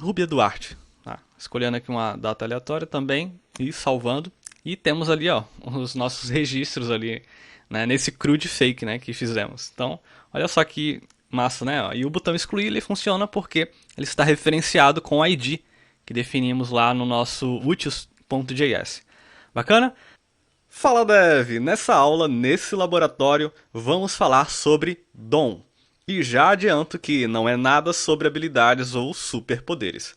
Rúbia Duarte. Tá? Escolhendo aqui uma data aleatória também e salvando. E temos ali, ó, os nossos registros ali, né, nesse CRUD fake, né, que fizemos. Então, olha só que massa, né? Ó. E o botão excluir ele funciona porque ele está referenciado com o ID que definimos lá no nosso utils.js. Bacana? Fala Dev! Nessa aula, nesse laboratório, vamos falar sobre DOM. E já adianto que não é nada sobre habilidades ou superpoderes,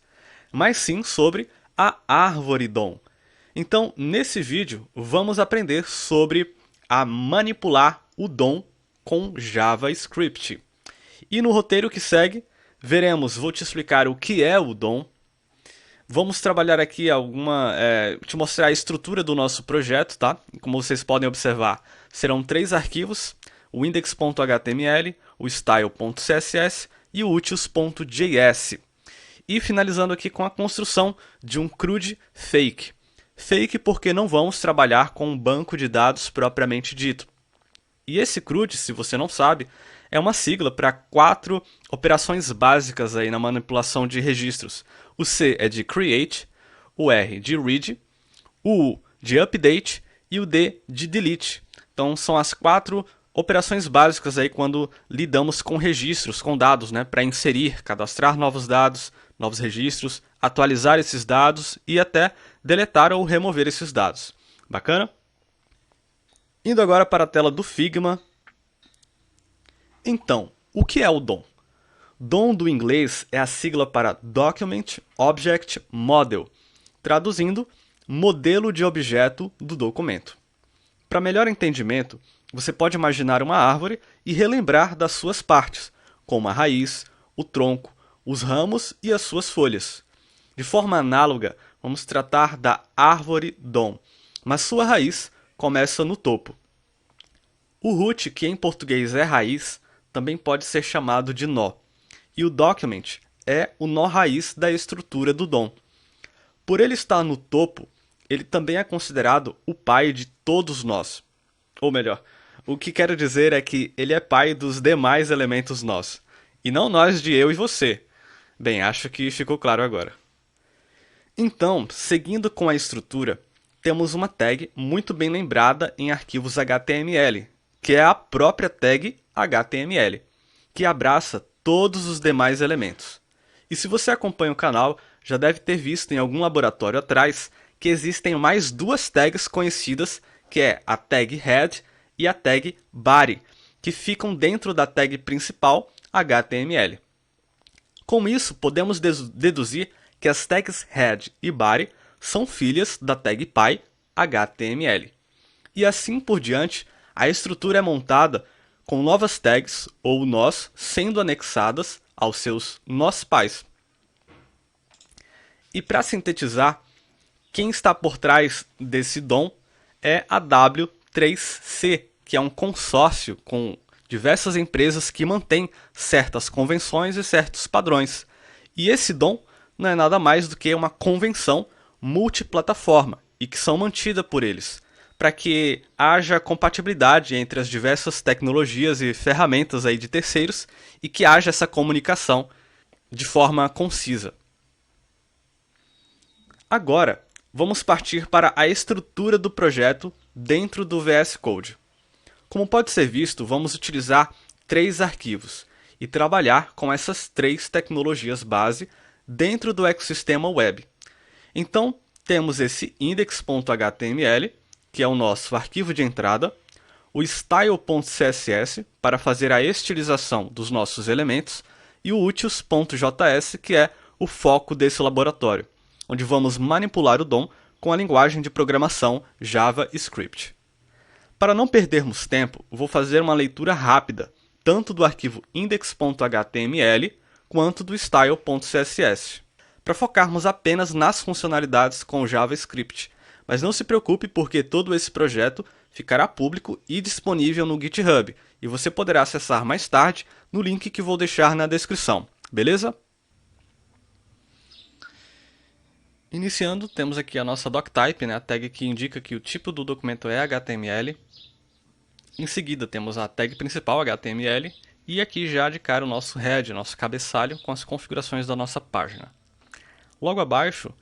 mas sim sobre a árvore DOM. Então, nesse vídeo, vamos aprender sobre a manipular o DOM com JavaScript. E no roteiro que segue, vou te explicar o que é o DOM. Vamos trabalhar aqui te mostrar a estrutura do nosso projeto, tá? Como vocês podem observar, serão 3 arquivos, o index.html, o style.css e o utils.js. E finalizando aqui com a construção de um CRUD fake. Fake porque não vamos trabalhar com um banco de dados propriamente dito. E esse CRUD, se você não sabe, é uma sigla para 4 operações básicas aí na manipulação de registros. O C é de create, o R de read, o U de update e o D de delete. Então são as 4 operações básicas aí quando lidamos com registros, com dados, né, para inserir, cadastrar novos dados, novos registros, atualizar esses dados e até deletar ou remover esses dados. Bacana? Indo agora para a tela do Figma. Então, o que é o DOM? DOM do inglês é a sigla para Document Object Model, traduzindo, modelo de objeto do documento. Para melhor entendimento, você pode imaginar uma árvore e relembrar das suas partes, como a raiz, o tronco, os ramos e as suas folhas. De forma análoga, vamos tratar da árvore DOM, mas sua raiz começa no topo. O root, que em português é raiz, também pode ser chamado de nó. E o document é o nó raiz da estrutura do DOM. Por ele estar no topo, ele também é considerado o pai de todos nós. Ou melhor, o que quero dizer é que ele é pai dos demais elementos nós, e não nós de eu e você. Bem, acho que ficou claro agora. Então, seguindo com a estrutura, temos uma tag muito bem lembrada em arquivos HTML, que é a própria tag HTML, que abraça todos os demais elementos. E se você acompanha o canal, já deve ter visto em algum laboratório atrás que existem mais 2 tags conhecidas, que é a tag head e a tag body, que ficam dentro da tag principal HTML. Com isso, podemos deduzir que as tags head e body são filhas da tag py HTML. E assim por diante, a estrutura é montada com novas tags ou nós sendo anexadas aos seus nós pais. E para sintetizar, quem está por trás desse DOM é a W3C, que é um consórcio com diversas empresas que mantêm certas convenções e certos padrões. E esse DOM não é nada mais do que uma convenção multiplataforma e que são mantidas por eles, para que haja compatibilidade entre as diversas tecnologias e ferramentas aí de terceiros e que haja essa comunicação de forma concisa. Agora, vamos partir para a estrutura do projeto dentro do VS Code. Como pode ser visto, vamos utilizar 3 arquivos e trabalhar com essas 3 tecnologias base dentro do ecossistema web. Então, temos esse index.html, que é o nosso arquivo de entrada, o style.css para fazer a estilização dos nossos elementos e o utils.js, que é o foco desse laboratório, onde vamos manipular o DOM com a linguagem de programação JavaScript. Para não perdermos tempo, vou fazer uma leitura rápida, tanto do arquivo index.html quanto do style.css, para focarmos apenas nas funcionalidades com JavaScript. Mas não se preocupe porque todo esse projeto ficará público e disponível no GitHub, e você poderá acessar mais tarde no link que vou deixar na descrição, beleza? Iniciando, temos aqui a nossa doctype, né, a tag que indica que o tipo do documento é HTML. Em seguida, temos a tag principal HTML e aqui já de cara o nosso head, nosso cabeçalho com as configurações da nossa página. Logo abaixo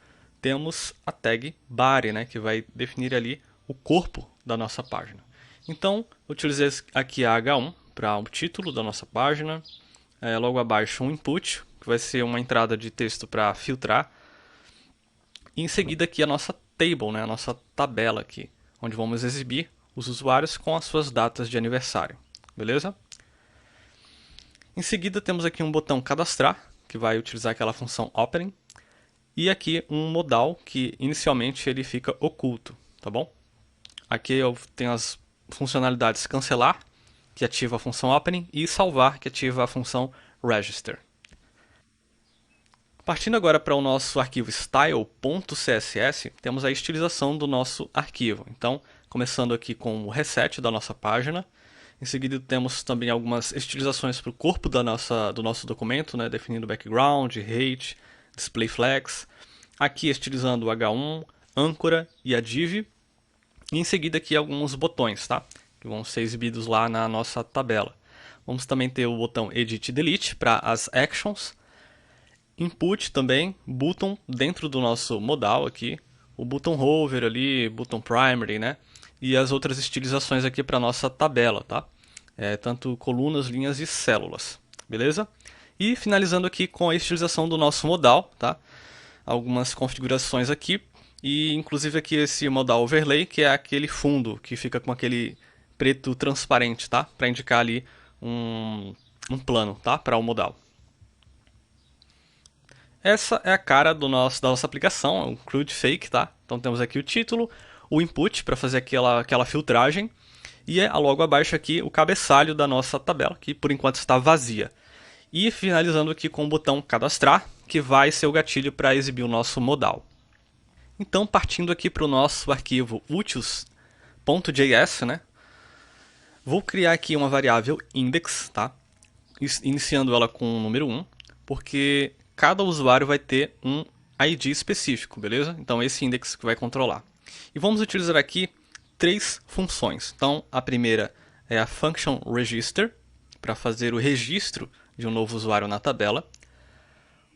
temos a tag body, né, que vai definir ali o corpo da nossa página. Então, utilizei aqui a H1 para o título da nossa página. Logo abaixo um input, que vai ser uma entrada de texto para filtrar. E em seguida aqui a nossa table, né, a nossa tabela aqui, onde vamos exibir os usuários com as suas datas de aniversário. Beleza? Em seguida temos aqui um botão cadastrar, que vai utilizar aquela função opening. E aqui um modal, que inicialmente ele fica oculto, tá bom? Aqui eu tenho as funcionalidades cancelar, que ativa a função opening, e salvar, que ativa a função register. Partindo agora para o nosso arquivo style.css, temos a estilização do nosso arquivo. Então, começando aqui com o reset da nossa página. Em seguida, temos também algumas estilizações para o corpo do nosso documento, né, definindo background, height, display flags. Aqui estilizando o H1, âncora e a div. E em seguida aqui alguns botões, tá? Que vão ser exibidos lá na nossa tabela. Vamos também ter o botão Edit e Delete para as actions. Input também, button dentro do nosso modal aqui. O button hover ali, button primary, né? E as outras estilizações aqui para nossa tabela, tá? Tanto colunas, linhas e células, beleza? E finalizando aqui com a estilização do nosso modal, tá? Algumas configurações aqui. E inclusive aqui esse modal overlay, que é aquele fundo que fica com aquele preto transparente, tá? Para indicar ali um plano, tá? Para o modal. Essa é a cara da nossa aplicação, é um CRUD fake, tá? Então temos aqui o título, o input para fazer aquela filtragem e logo abaixo aqui o cabeçalho da nossa tabela, que por enquanto está vazia. E finalizando aqui com o botão cadastrar, que vai ser o gatilho para exibir o nosso modal. Então, partindo aqui para o nosso arquivo utils.js, né? Vou criar aqui uma variável index, tá? Iniciando ela com o número 1, porque cada usuário vai ter um ID específico, beleza? Então, esse index que vai controlar. E vamos utilizar aqui 3 funções. Então, a primeira é a function register, para fazer o registro de um novo usuário na tabela.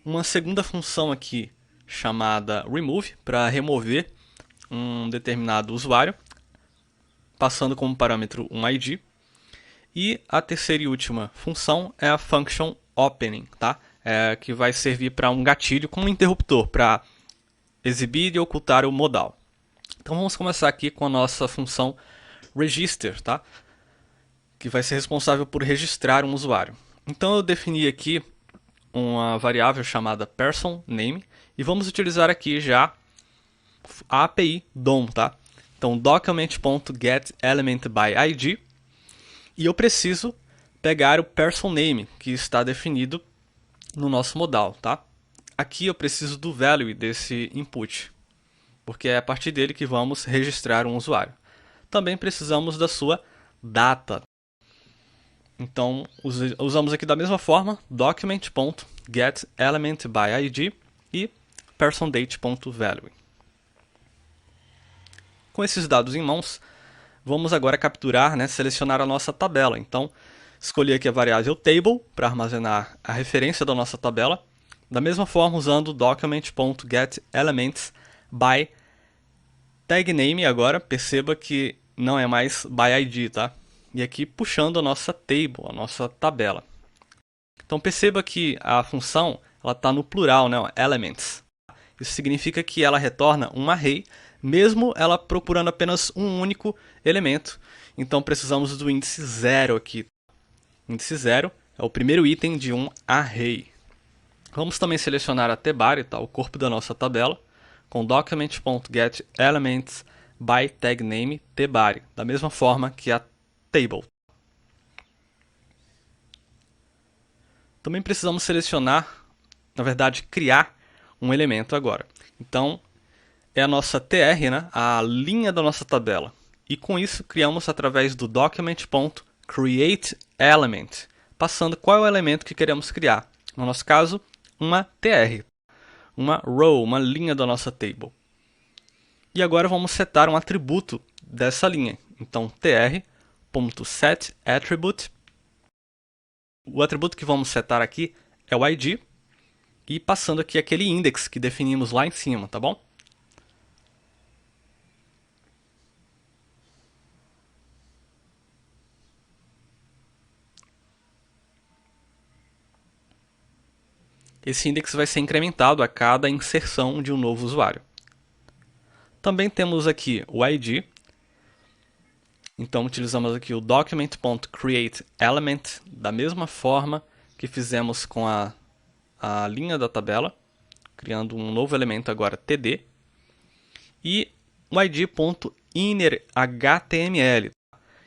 Uma segunda função aqui chamada remove, para remover um determinado usuário, passando como parâmetro um ID. E a terceira e última função é a function opening, tá? Que vai servir para um gatilho com um interruptor, para exibir e ocultar o modal. Então vamos começar aqui com a nossa função register, tá? Que vai ser responsável por registrar um usuário. Então eu defini aqui uma variável chamada personName e vamos utilizar aqui já a API DOM, tá? Então document.getElementById e eu preciso pegar o personName que está definido no nosso modal, tá? Aqui eu preciso do value desse input, porque é a partir dele que vamos registrar um usuário. Também precisamos da sua data. Então, usamos aqui da mesma forma document.getElementById e personDate.value. Com esses dados em mãos, vamos agora capturar, né, selecionar a nossa tabela. Então, escolhi aqui a variável table para armazenar a referência da nossa tabela. Da mesma forma, usando document.getElementsByTagName agora, perceba que não é mais byId, tá? E aqui puxando a nossa table, a nossa tabela. Então perceba que a função está no plural, né? Elements. Isso significa que ela retorna um array, mesmo ela procurando apenas um único elemento. Então precisamos do índice 0 aqui. O índice 0 é o primeiro item de um array. Vamos também selecionar a tbody, tá? O corpo da nossa tabela, com document.getElementsByTagName tbody, da mesma forma que a table. Também precisamos selecionar, na verdade, criar um elemento agora. Então, é a nossa tr, né? A linha da nossa tabela. E com isso, criamos através do document.createElement, passando qual é o elemento que queremos criar. No nosso caso, uma tr, uma row, uma linha da nossa table. E agora vamos setar um atributo dessa linha. Então, tr.setAttribute. O atributo que vamos setar aqui é o ID. e passando aqui aquele index que definimos lá em cima, tá bom? Esse index vai ser incrementado a cada inserção de um novo usuário. Também temos aqui o ID. Então utilizamos aqui o document.createElement da mesma forma que fizemos com a linha da tabela, criando um novo elemento agora td. E o id.innerHTML.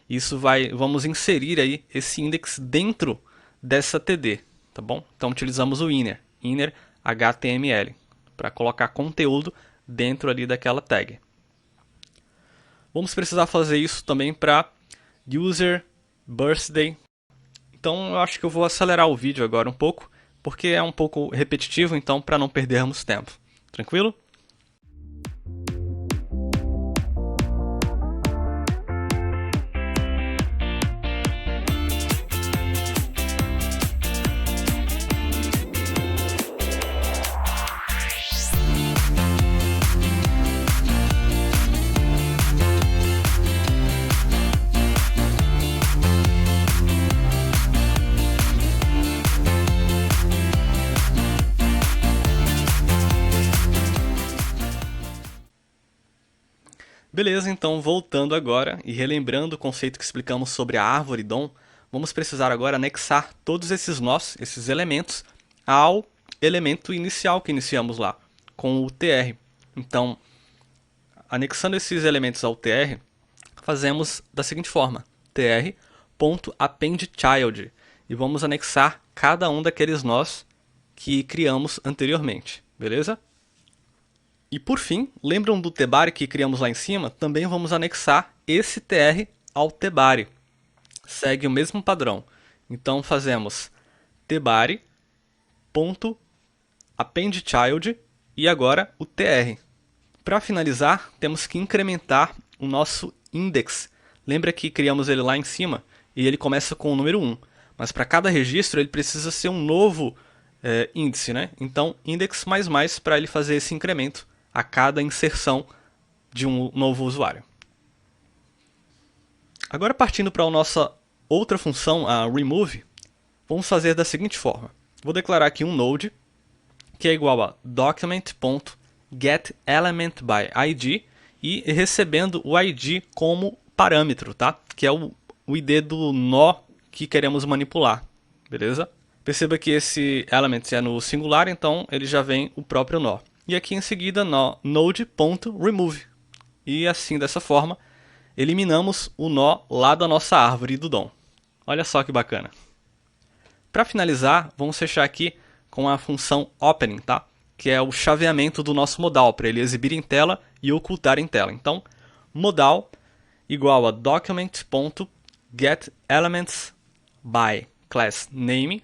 Isso vamos inserir aí esse index dentro dessa td, tá bom? Então utilizamos o innerHTML para colocar conteúdo dentro ali daquela tag. Vamos precisar fazer isso também para user birthday. Então eu acho que eu vou acelerar o vídeo agora um pouco, porque é um pouco repetitivo, então para não perdermos tempo. Tranquilo? Beleza, então voltando agora e relembrando o conceito que explicamos sobre a árvore DOM, vamos precisar agora anexar todos esses nós, esses elementos, ao elemento inicial que iniciamos lá, com o tr. Então, anexando esses elementos ao tr, fazemos da seguinte forma: tr.appendChild, e vamos anexar cada um daqueles nós que criamos anteriormente, beleza? E por fim, lembram do tbare que criamos lá em cima? Também vamos anexar esse tr ao tbare. Segue o mesmo padrão. Então fazemos tbare.appendChild e agora o tr. Para finalizar, temos que incrementar o nosso index. Lembra que criamos ele lá em cima e ele começa com o número 1. Mas para cada registro ele precisa ser um novo índice, né? Então index mais para ele fazer esse incremento a cada inserção de um novo usuário. Agora partindo para a nossa outra função, a remove, vamos fazer da seguinte forma. Vou declarar aqui um node que é igual a document.getElementById e recebendo o ID como parâmetro, tá? Que é o ID do nó que queremos manipular, beleza? Perceba que esse element é no singular, então ele já vem o próprio nó. E aqui em seguida node.remove. E assim, dessa forma, eliminamos o nó lá da nossa árvore do DOM. Olha só que bacana. Para finalizar, vamos fechar aqui com a função opening, tá? Que é o chaveamento do nosso modal, para ele exibir em tela e ocultar em tela. Então, modal igual a document.getElementsByClassName.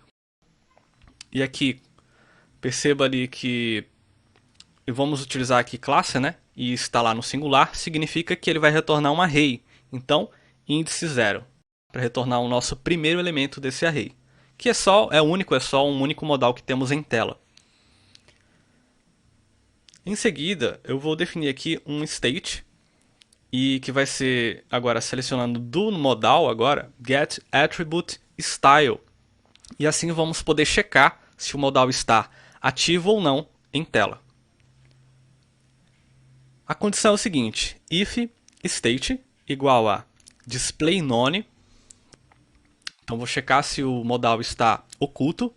E aqui, perceba ali que vamos utilizar aqui classe, né? E está lá no singular, significa que ele vai retornar um array. Então, índice 0, para retornar o nosso primeiro elemento desse array, que é só um único modal que temos em tela. Em seguida, eu vou definir aqui um state, e que vai ser agora selecionando do modal agora getAttributeStyle. E assim vamos poder checar se o modal está ativo ou não em tela. A condição é o seguinte: if state igual a displayNone. Então vou checar se o modal está oculto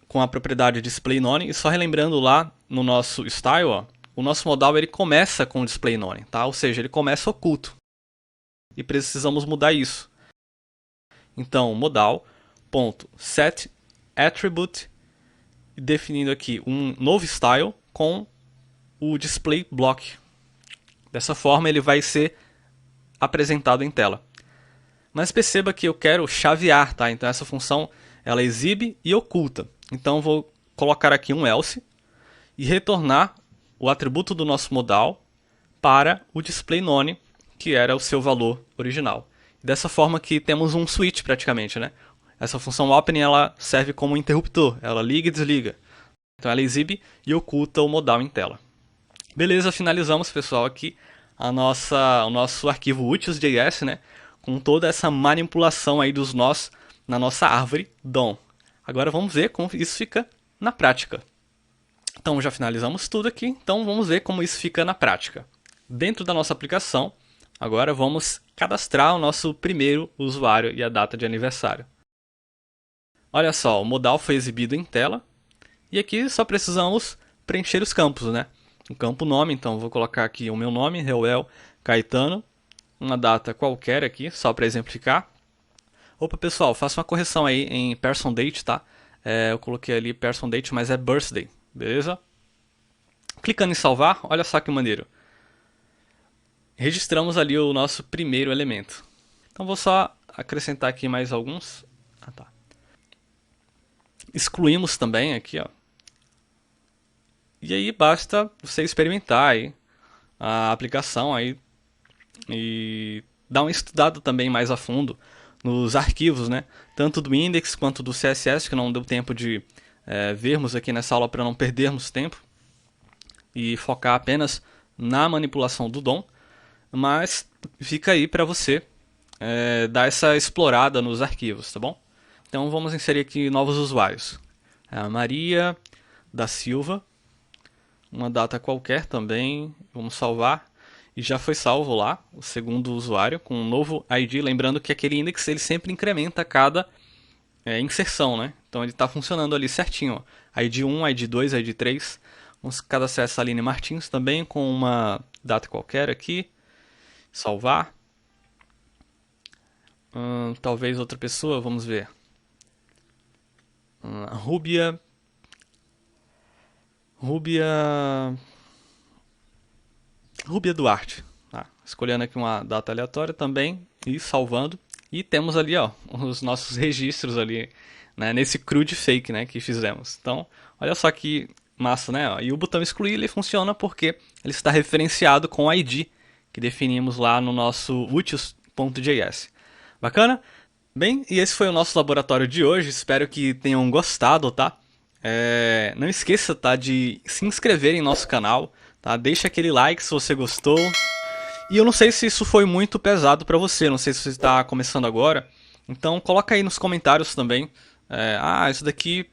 com a propriedade displayNone. E só relembrando lá no nosso style, ó, o nosso modal ele começa com displayNone, tá? Ou seja, ele começa oculto. E precisamos mudar isso. Então modal.setAttribute, definindo aqui um novo style com o display block. Dessa forma ele vai ser apresentado em tela. Mas perceba que eu quero chavear, tá? Então essa função ela exibe e oculta. Então vou colocar aqui um else e retornar o atributo do nosso modal para o displayNone, que era o seu valor original. Dessa forma que temos um switch praticamente, né? Essa função opening ela serve como interruptor, ela liga e desliga. Então ela exibe e oculta o modal em tela. Beleza, finalizamos, pessoal, aqui o nosso arquivo úteis.js, né, com toda essa manipulação aí dos nós na nossa árvore DOM. Agora vamos ver como isso fica na prática. Então já finalizamos tudo aqui, então vamos ver como isso fica na prática. Dentro da nossa aplicação, agora vamos cadastrar o nosso primeiro usuário e a data de aniversário. Olha só, o modal foi exibido em tela e aqui só precisamos preencher os campos, né? O campo nome, então vou colocar aqui o meu nome, Reuel Caetano, uma data qualquer aqui, só para exemplificar. Opa, pessoal, faça uma correção aí em person date, tá? Eu coloquei ali person date, mas é birthday, beleza? Clicando em salvar, olha só que maneiro. Registramos ali o nosso primeiro elemento. Então vou só acrescentar aqui mais alguns. Tá. Excluímos também aqui, ó. E aí basta você experimentar aí a aplicação aí e dar uma estudada também mais a fundo nos arquivos, né? Tanto do index quanto do CSS, que não deu tempo de vermos aqui nessa aula para não perdermos tempo e focar apenas na manipulação do DOM. Mas fica aí para você dar essa explorada nos arquivos, tá bom? Então vamos inserir aqui novos usuários. A Maria da Silva, uma data qualquer também, vamos salvar. E já foi salvo lá o segundo usuário com um novo ID, lembrando que aquele index ele sempre incrementa a cada inserção, né? Então ele está funcionando ali certinho, ó. ID 1, ID 2, ID 3. Vamos cadastrar essa Aline Martins também com uma data qualquer aqui. Salvar. Talvez outra pessoa, vamos ver. Rúbia. Rúbia Duarte. Tá. Escolhendo aqui uma data aleatória também e salvando. E temos ali, ó, os nossos registros ali, né, nesse CRUD fake, né, que fizemos. Então, olha só que massa, né? Ó. E o botão excluir ele funciona porque ele está referenciado com o ID que definimos lá no nosso utils.js. Bacana? Bem, e esse foi o nosso laboratório de hoje. Espero que tenham gostado, tá? Não esqueça, tá, de se inscrever em nosso canal, tá? Deixa aquele like se você gostou. E eu não sei se isso foi muito pesado para você, não sei se você está começando agora. Então coloca aí nos comentários também. Isso daqui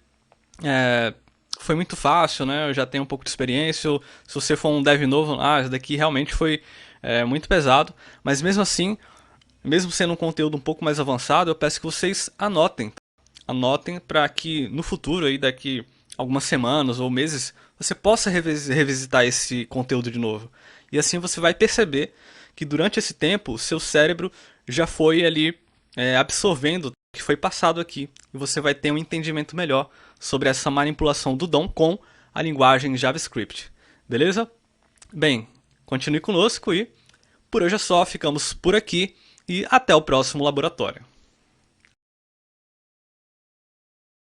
foi muito fácil, né? Eu já tenho um pouco de experiência. Ou, se você for um dev novo, isso daqui realmente foi muito pesado. Mas mesmo assim, mesmo sendo um conteúdo um pouco mais avançado, eu peço que vocês anotem. Anotem para que no futuro, aí, daqui algumas semanas ou meses, você possa revisitar esse conteúdo de novo. E assim você vai perceber que durante esse tempo, o seu cérebro já foi ali absorvendo o que foi passado aqui. E você vai ter um entendimento melhor sobre essa manipulação do DOM com a linguagem JavaScript. Beleza? Bem, continue conosco e por hoje é só, ficamos por aqui e até o próximo laboratório.